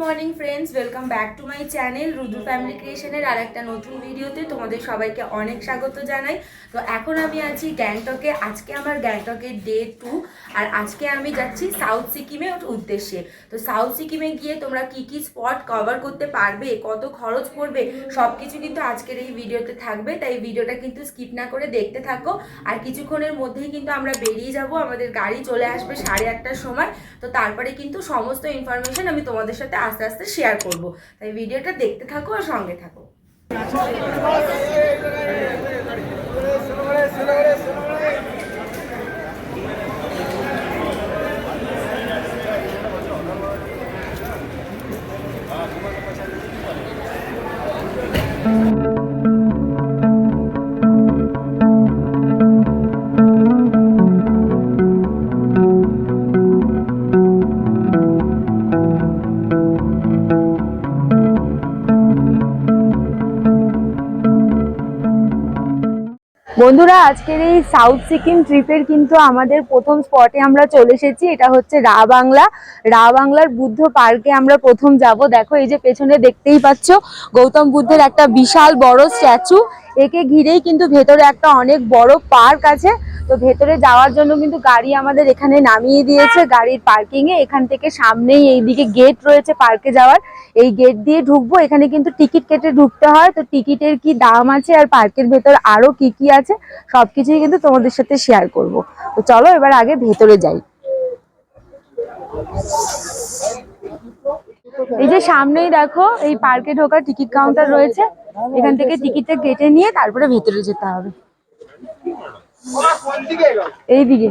Morning friends, welcome back to my channel Rudra family ক্রিয়েশনের আর একটা নতুন ভিডিওতে তোমাদের সবাইকে অনেক স্বাগত জানাই। তো এখন আমি আছি গ্যাংটকে। আজকে আমার গ্যাংটকের ডে 2 আর আজকে আমি যাচ্ছি সাউথ সিকিমের উদ্দেশ্যে। তো সাউথ সিকিমে গিয়ে তোমরা কি কি স্পট কভার করতে পারবে, কত খরচ পড়বে, সব কিছু কিন্তু আজকের এই ভিডিওতে থাকবে। তাই ভিডিওটা কিন্তু স্কিপ না করে দেখতে থাকো। আর কিছুক্ষণের মধ্যেই কিন্তু আমরা বেরিয়ে যাব, আমাদের গাড়ি চলে আসবে 8:30টার সময়। তো তারপরে কিন্তু সমস্ত ইনফরমেশন আমি তোমাদের সাথে আস্তে আস্তে শেয়ার করব। তাই ভিডিওটা দেখতে থাকো আর সঙ্গে থাকো। বন্ধুরা, আজকের এই সাউথ সিকিম ট্রিপের কিন্তু আমাদের প্রথম স্পটে আমরা চলে এসেছি। এটা হচ্ছে রা বাংলার বুদ্ধ পার্কে আমরা প্রথম যাব। দেখো, এই যে পেছনে দেখতেই পাচ্ছ গৌতম বুদ্ধের একটা বিশাল বড় স্ট্যাচু। একে ঘিরেই কিন্তু ভেতরে একটা অনেক বড় পার্ক আছে। তো ভেতরে যাওয়ার জন্য কিন্তু গাড়ি আমাদের এখানে নামিয়ে দিয়েছে গাড়ির পার্কিং এ। এখান থেকে সামনেই এইদিকে গেট রয়েছে পার্কে যাওয়ার। এই গেট দিয়ে ঢুকবো। এখানে কিন্তু টিকিট কেটে ঢুকতে হয়। তো টিকিটের কি দাম আছে আর পার্কের ভেতর আরো কি কি আছে সবকিছুই কিন্তু তোমাদের সাথে শেয়ার করব। তো চলো এবার আগে ভেতরে যাই। এই যে সামনেই দেখো এই পার্কে ঢোকার টিকিট কাউন্টার রয়েছে। এখান থেকে টিকিটটা কেটে নিয়ে তারপরে ভেতরে যেতে হবে। এইদিকে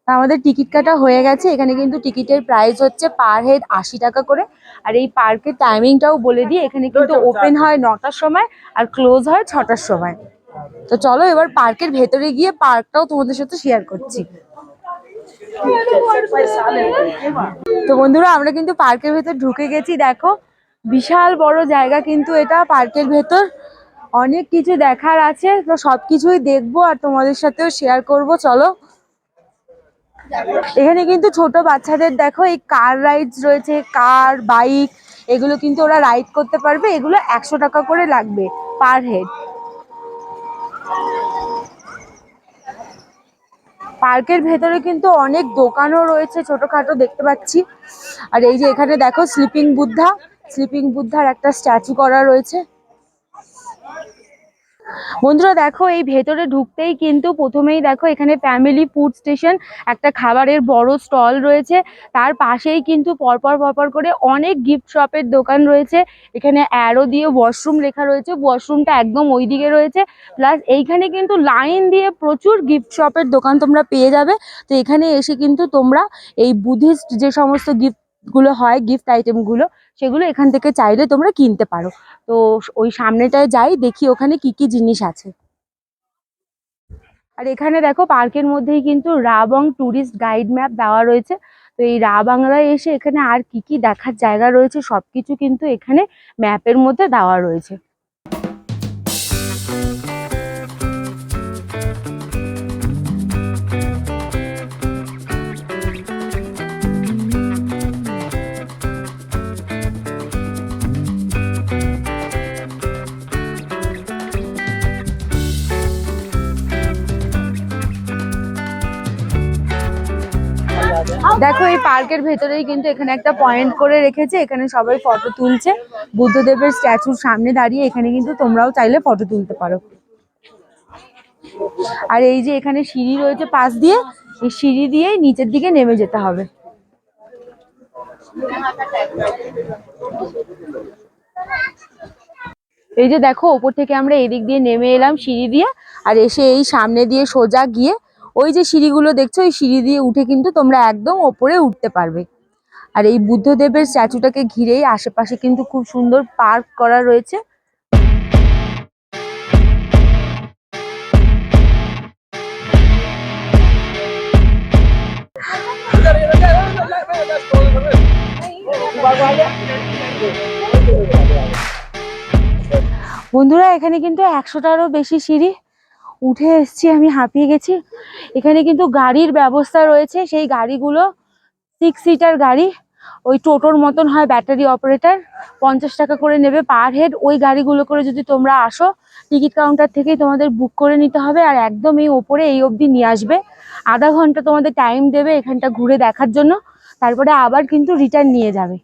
আমাদের টিকিট কাটা হয়ে গেছে। এখানে কিন্তু টিকিটের প্রাইস হচ্ছে পার হেড 80 টাকা করে। আর এই পার্কের টাইমিংটাও বলে দিই, এখানে কিন্তু ওপেন হয় 9টার সময় আর ক্লোজ হয় 6টার সময়। তো চলো এবার পার্কের ভেতরে গিয়ে পার্কটাও তোমাদের সাথে শেয়ার করছি। তো বন্ধুরা, আমরা কিন্তু পার্কের ভেতর ঢুকে গেছি। দেখো, বিশাল বড় জায়গা কিন্তু এটা পার্কের ভেতর। অনেক কিছু দেখার আছে, তো সবকিছুই দেখবো আর তোমাদের সাথেও শেয়ার করব। চলো, এখানে কিন্তু ছোট বাচ্চাদের দেখো এই কার রাইডস রয়েছে, কার বাইক, এগুলো কিন্তু ওরা রাইড করতে পারবে। এগুলো 100 টাকা করে লাগবে পার হেড। পার্কের ভেতরে কিন্তু অনেক দোকানও রয়েছে ছোটখাটো দেখতে পাচ্ছি। আর এই যে এখানে দেখো স্লিপিং বুদ্ধার একটা স্ট্যাচু করা রয়েছে। বন্ধুরা দেখো, এই ভেতরে ঢুকতেই কিন্তু প্রথমেই দেখো এখানে ফ্যামিলি ফুড স্টেশন একটা খাবারের বড় স্টল রয়েছে। তার পাশেই কিন্তু পরপর করে অনেক গিফট শপের দোকান রয়েছে। এখানে অ্যারো দিয়ে ওয়াশরুম লেখা রয়েছে, ওয়াশরুমটা একদম ওই দিকে রয়েছে। প্লাস এইখানে কিন্তু লাইন দিয়ে প্রচুর গিফট শপের দোকান তোমরা পেয়ে যাবে। তো এখানে এসে কিন্তু তোমরা এই বুদ্ধিস্ট যে সমস্ত গিফটগুলো হয়, গিফট আইটেমগুলো, সেগুলো এখান থেকে চাইলে তোমরা কিনতে পারো। তো ওই সামনেটায় যাই, দেখি ওখানে কি কি জিনিস আছে। আর এখানে দেখো পার্কের মধ্যেই কিন্তু রাবং ট্যুরিস্ট গাইড ম্যাপ দেওয়া রয়েছে। তো এই রা বাংলায় এসে এখানে আর কি কি দেখার জায়গা রয়েছে সবকিছু কিন্তু এখানে ম্যাপের মধ্যে দেওয়া রয়েছে। দেখো, এই পার্কের ভেতরেই কিন্তু এখানে একটা পয়েন্ট করে রেখেছে। এখানে সবাই ফটো তুলছে বুদ্ধদেবের স্ট্যাচুর সামনে দাঁড়িয়ে। এখানে কিন্তু তোমরাও চাইলে ফটো তুলতে পারো। আর এই যে এখানে সিঁড়ি রয়েছে পাশ দিয়ে, এই সিঁড়ি দিয়েই নিচের দিকে নেমে যেতে হবে। এই যে দেখো, ওপর থেকে আমরা এদিক দিয়ে নেমে এলাম সিঁড়ি দিয়ে, আর এসে এই সামনে দিয়ে সোজা গিয়ে ওই যে সিঁড়িগুলো দেখছো, ওই সিঁড়ি দিয়ে উঠে কিন্তু তোমরা একদম ওপরে উঠতে পারবে। আর এই বুদ্ধদেবের স্ট্যাচুটাকে ঘিরেই আশেপাশে কিন্তু খুব সুন্দর পার্ক করা রয়েছে। বন্ধুরা এখানে কিন্তু 100টারও বেশি সিঁড়ি উঠে এসছি, আমি হাঁপিয়ে গেছি। এখানে কিন্তু গাড়ির ব্যবস্থা রয়েছে, সেই গাড়িগুলো 6 সিটার গাড়ি, ওই টোটোর মতন হয়, ব্যাটারি অপারেটর। 50 টাকা করে নেবে পার হেড। ওই গাড়িগুলো করে যদি তোমরা আসো, টিকিট কাউন্টার থেকেই তোমাদের বুক করে নিতে হবে, আর একদম এই ওপরে এই অবধি নিয়ে আসবে। আধা ঘন্টা তোমাদের টাইম দেবে এখানটা ঘুরে দেখার জন্য, তারপরে আবার কিন্তু রিটার্ন নিয়ে যাবে।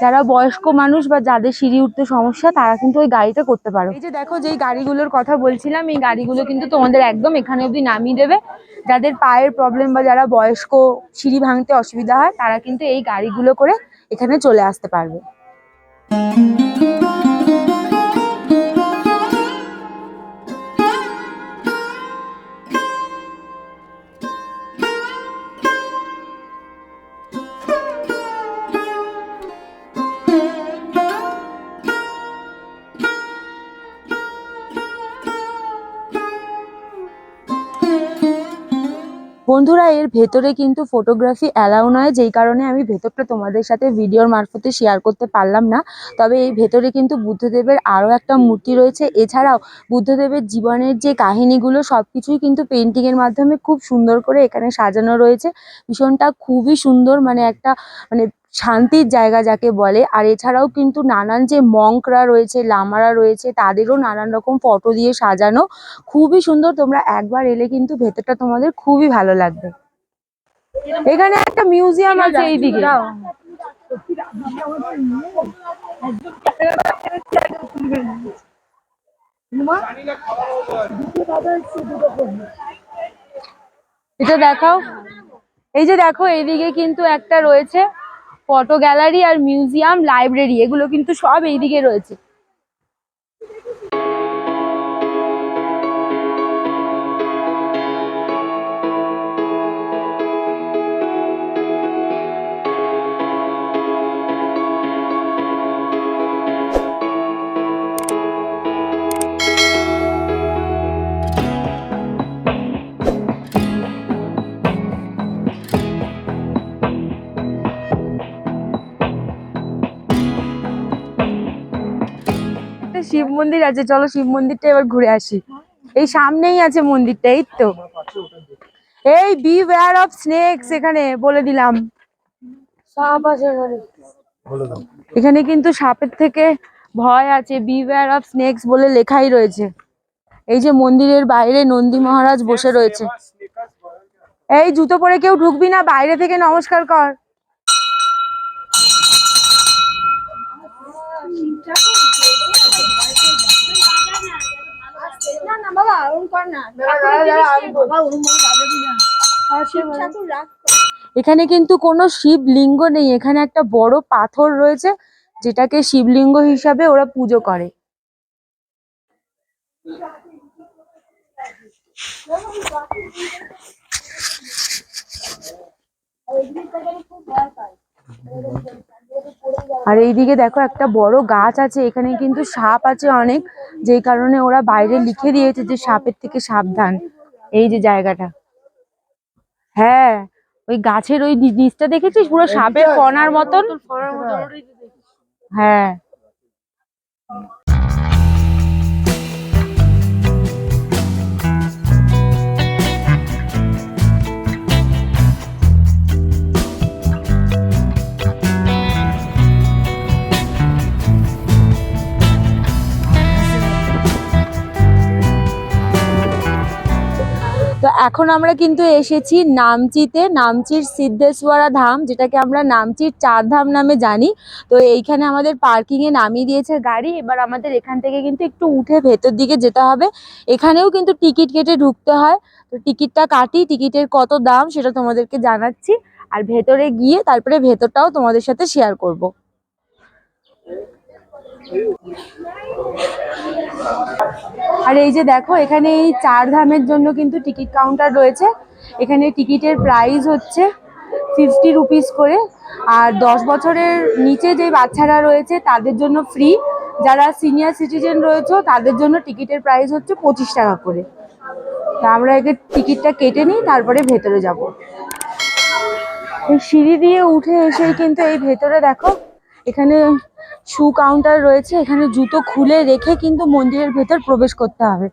যারা বয়স্ক মানুষ বা যাদের সিঁড়ি উঠতে সমস্যা, তারা কিন্তু ওই গাড়িটা করতে পারো। এই যে দেখো, যেই গাড়িগুলোর কথা বলছিলাম, এই গাড়িগুলো কিন্তু তোমাদের একদম এখানে অবধি নামিয়ে দেবে। যাদের পায়ের প্রবলেম বা যারা বয়স্ক, সিঁড়ি ভাঙতে অসুবিধা হয়, তারা কিন্তু এই গাড়িগুলো করে এখানে চলে আসতে পারবে। বন্ধুরা এর ভেতরে কিন্তু ফটোগ্রাফি অ্যালাউ নয়, যেই কারণে আমি ভেতরটা তোমাদের সাথে ভিডিওর মারফতে শেয়ার করতে পারলাম না। তবে এই ভেতরে কিন্তু বুদ্ধদেবের আরও একটা মূর্তি রয়েছে। এছাড়াও বুদ্ধদেবের জীবনের যে কাহিনীগুলো সবকিছুই কিন্তু পেন্টিং এর মাধ্যমে খুব সুন্দর করে এখানে সাজানো রয়েছে। ভীষণটা খুবই সুন্দর, মানে একটা মানে শান্তির জায়গা যাকে বলে। আর এছাড়াও কিন্তু নানান যে মঙ্করা রয়েছে, লামারা রয়েছে, তাদেরও নানান রকম ফটো দিয়ে সাজানো, খুবই সুন্দর। তোমরা একবার এলে কিন্তু ভেতরটা তোমাদের খুবই ভালো লাগবে। এখানে একটা মিউজিয়াম আছে এইদিকে। এটা দেখাও। এই যে দেখো, এইদিকে কিন্তু একটা রয়েছে ফটো গ্যালারি আর মিউজিয়াম, লাইব্রেরি, এগুলো কিন্তু সব এইদিকে রয়েছে। শিব মন্দির আছে, চলো শিব মন্দিরটা এবার ঘুরে আসি। এই সামনেই আছে মন্দিরটা, এই তো। এই বি ওয়্যার অফ স্নেকস, এখানে বলে দিলাম। সাপ আছে এখানে কিন্তু সাপের থেকে ভয় আছে, বি ওয়্যার অফ স্নেকস বলে লেখাই রয়েছে। এই যে মন্দিরের বাইরে নন্দী মহারাজ বসে রয়েছে। এই জুতো পরে কেউ ঢুকবি না, বাইরে থেকে নমস্কার কর। এখানে কিন্তু কোনো শিবলিঙ্গ নেই, এখানে একটা বড় পাথর রয়েছে, যেটাকে শিবলিঙ্গ হিসাবে ওরা পুজো করে। আর এইদিকে দেখো একটা বড় গাছ আছে, এখানে কিন্তু সাপ আছে অনেক, যেই কারণে ওরা বাইরে লিখে দিয়েছে যে সাপের থেকে সাবধান। এই যে জায়গাটা, হ্যাঁ, ওই গাছের ওই নিচটা দেখেছিস, পুরো সাপের ফনার মতন। হ্যাঁ। তো এখন আমরা কিন্তু এসেছি নামচিতে, নামচির সিদ্ধেশ্বরা ধাম, যেটাকে আমরা নামচির 4 ধাম নামে জানি। তো এইখানে আমাদের পার্কিং এ নামিয়ে দিয়েছে গাড়ি। এবার আমাদের এখান থেকে কিন্তু একটু উঠে ভেতর দিকে যেতে হবে। এখানেও কিন্তু টিকিট কেটে ঢুকতে হয়। তো টিকিটটা কাটি, টিকিটের কত দাম সেটা তোমাদেরকে জানাচ্ছি, আর ভেতরে গিয়ে তারপরে ভেতরটাও তোমাদের সাথে শেয়ার করব। আর এই যে দেখো, এখানে এই 4 ধামের জন্য কিন্তু টিকিট কাউন্টার রয়েছে। এখানে টিকিটের প্রাইস হচ্ছে 50 রুপিস করে। আর 10 বছরের নিচে যে বাচ্চারা রয়েছে তাদের জন্য ফ্রি। যারা সিনিয়র সিটিজেন রয়েছে তাদের জন্য টিকিটের প্রাইস হচ্ছে 25 টাকা করে। তা আমরা আগে টিকিটটা কেটে নিই, তারপরে ভেতরে যাব। এই সিঁড়ি দিয়ে উঠে এসেই কিন্তু এই ভেতরে দেখো, এখানে শু কাউন্টার রয়েছে, এখানে জুতো খুলে রেখে কিন্তু মন্দিরের ভেতর প্রবেশ করতে হবে।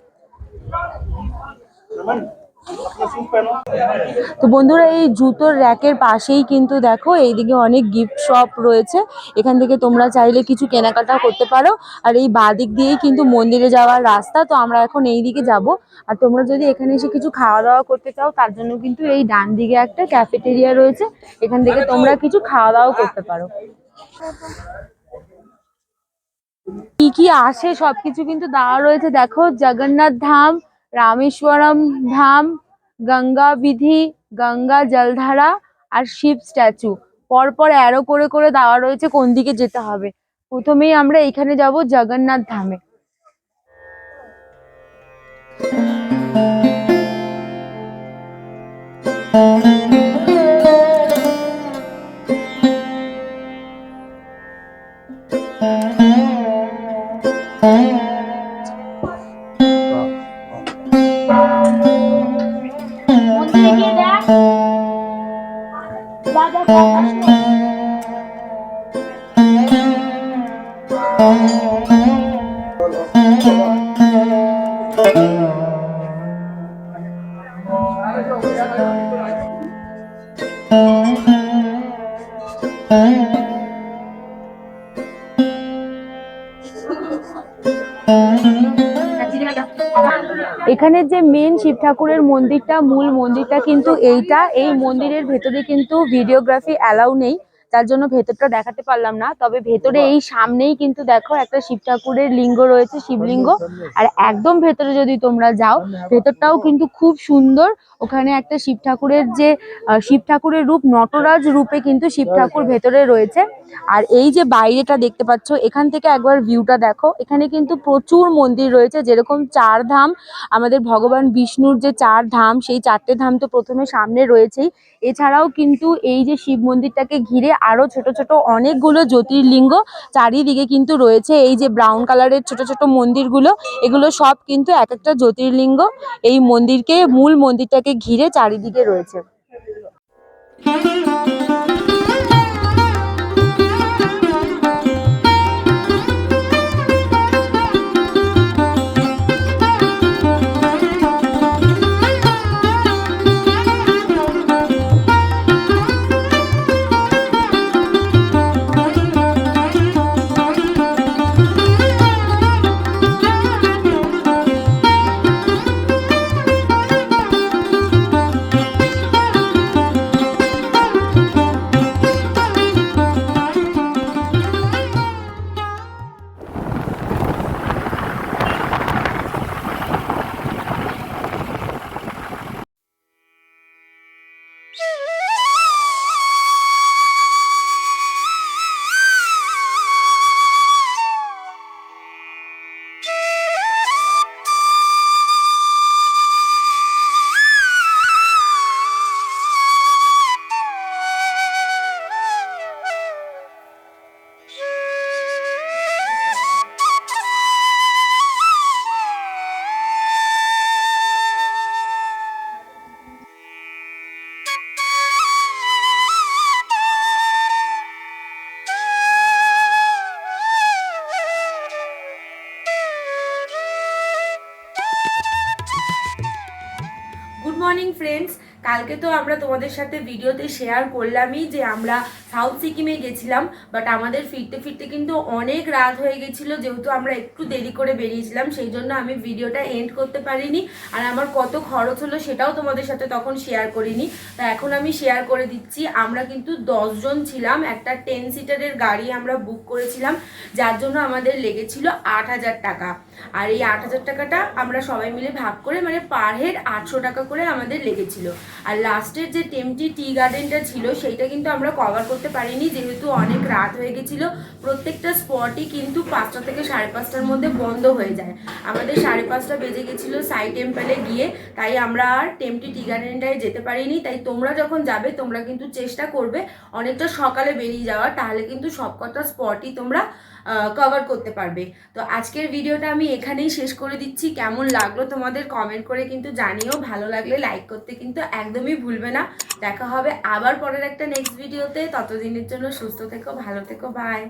তো বন্ধুরা এই জুতোর র্যাকের পাশেই কিন্তু দেখো এইদিকে অনেক গিফট শপ রয়েছে, এখান থেকে তোমরা চাইলে কিছু কেনাকাটা করতে পারো। আর এই বাদিক দিয়েই কিন্তু মন্দিরে যাওয়ার রাস্তা, তো আমরা এখন এই দিকে যাব। আর তোমরা যদি এখানে এসে কিছু খাওয়া দাওয়া করতে চাও তার জন্য কিন্তু এই ডান দিকে একটা ক্যাফেটেরিয়া রয়েছে, এখান থেকে তোমরা কিছু খাওয়া দাওয়া করতে পারো। কি কি আসে সবকিছু কিন্তু দেওয়া রয়েছে, দেখো জগন্নাথ ধাম, রামেশ্বরম ধাম, গঙ্গা বিধি, গঙ্গা জলধারা আর শিব স্ট্যাচু। পরপর অ্যারো করে করে দেওয়া রয়েছে কোন দিকে যেতে হবে। প্রথমেই আমরা এখানে যাব জগন্নাথ ধামে। এখানে যে মেন শিব ঠাকুরের মন্দিরটা, মূল মন্দিরটা কিন্তু এইটা। এই মন্দিরের ভেতরে কিন্তু ভিডিওগ্রাফি অ্যালাউ নেই, তার জন্য ভেতরটা দেখাতে পারলাম না। তবে ভেতরে এই সামনেই কিন্তু দেখো একটা শিব ঠাকুরের লিঙ্গ রয়েছে, শিবলিঙ্গ। আর একদম ভেতরে যদি তোমরা যাও, ভেতরটাও কিন্তু খুব সুন্দর। ওখানে একটা শিব ঠাকুরের যে শিব ঠাকুরের রূপ, নটরাজ রূপে কিন্তু শিব ঠাকুর ভেতরে রয়েছে। আর এই যে বাইরেটা দেখতে পাচ্ছ, এখান থেকে একবার ভিউটা দেখো। এখানে কিন্তু প্রচুর মন্দির রয়েছে, যেরকম 4 ধাম, আমাদের ভগবান বিষ্ণুর যে 4 ধাম, সেই 4টে ধাম তো প্রথমে সামনে রয়েছেই। এছাড়াও কিন্তু এই যে শিব মন্দিরটাকে ঘিরে আরো ছোট ছোট অনেকগুলো জ্যোতির্লিঙ্গ চারিদিকে কিন্তু রয়েছে। এই যে ব্রাউন কালারের ছোট ছোট মন্দিরগুলো, এগুলো সব কিন্তু এক একটা জ্যোতির্লিঙ্গ এই মন্দিরকে, মূল মন্দিরটাকে ঘিরে চারিদিকে রয়েছে। গুড মর্নিং ফ্রেন্ডস, কালকে তো আমরা তোমাদের সাথে ভিডিওতে শেয়ার করলামই যে আমরা সাউথ সিকিমে গেছিলাম, বাট আমাদের ফিরতে ফিরতে কিন্তু অনেক রাত হয়ে গেছিল, যেহেতু আমরা একটু দেরি করে বেরিয়েছিলাম, সেই জন্য আমি ভিডিওটা এন্ড করতে পারিনি। আর আমার কত খরচ হলো সেটাও তোমাদের সাথে তখন শেয়ার করিনি, তা এখন আমি শেয়ার করে দিচ্ছি। আমরা কিন্তু 10 জন ছিলাম, একটা 10 সিটারের গাড়ি আমরা বুক করেছিলাম, যার জন্য আমাদের লেগেছিল 8,000 টাকা। আর এই 8,000 টাকাটা আমরা সবাই মিলে ভাগ করে, মানে পার হেড 800 টাকা করে আমাদের লেগেছিল। আর লাস্টের যে টেম্পটি টি গার্ডেনটা ছিল সেইটা কিন্তু আমরা কভার করতে পারিনি, যেহেতু অনেক রাত হয়ে গেছিল। প্রত্যেকটা স্পটই কিন্তু 5টা থেকে 5:30টার মধ্যে বন্ধ হয়ে যায়। আমাদের 5:30 বেজে গেছিল সাই টেম্পলে গিয়ে, তাই আমরা আর টেম্পটি টি গার্ডেনটায় যেতে পারিনি। তাই তোমরা যখন যাবে তোমরা কিন্তু চেষ্টা করবে অনেকটা সকালে বেরিয়ে যাওয়ার, তাহলে কিন্তু সবকটা স্পটই তোমরা কভার করতে পারবে। তো আজকের ভিডিওটা আমি এখানেই শেষ করে দিচ্ছি। কেমন লাগলো তোমাদের কমেন্ট করে কিন্তু জানিও, ভালো লাগলে লাইক করতে কিন্তু একদমই ভুলবে না। দেখা হবে আবার পরের একটা নেক্সট ভিডিওতে, ততদিনের জন্য সুস্থ থেকো, ভালো থেকো, বাই।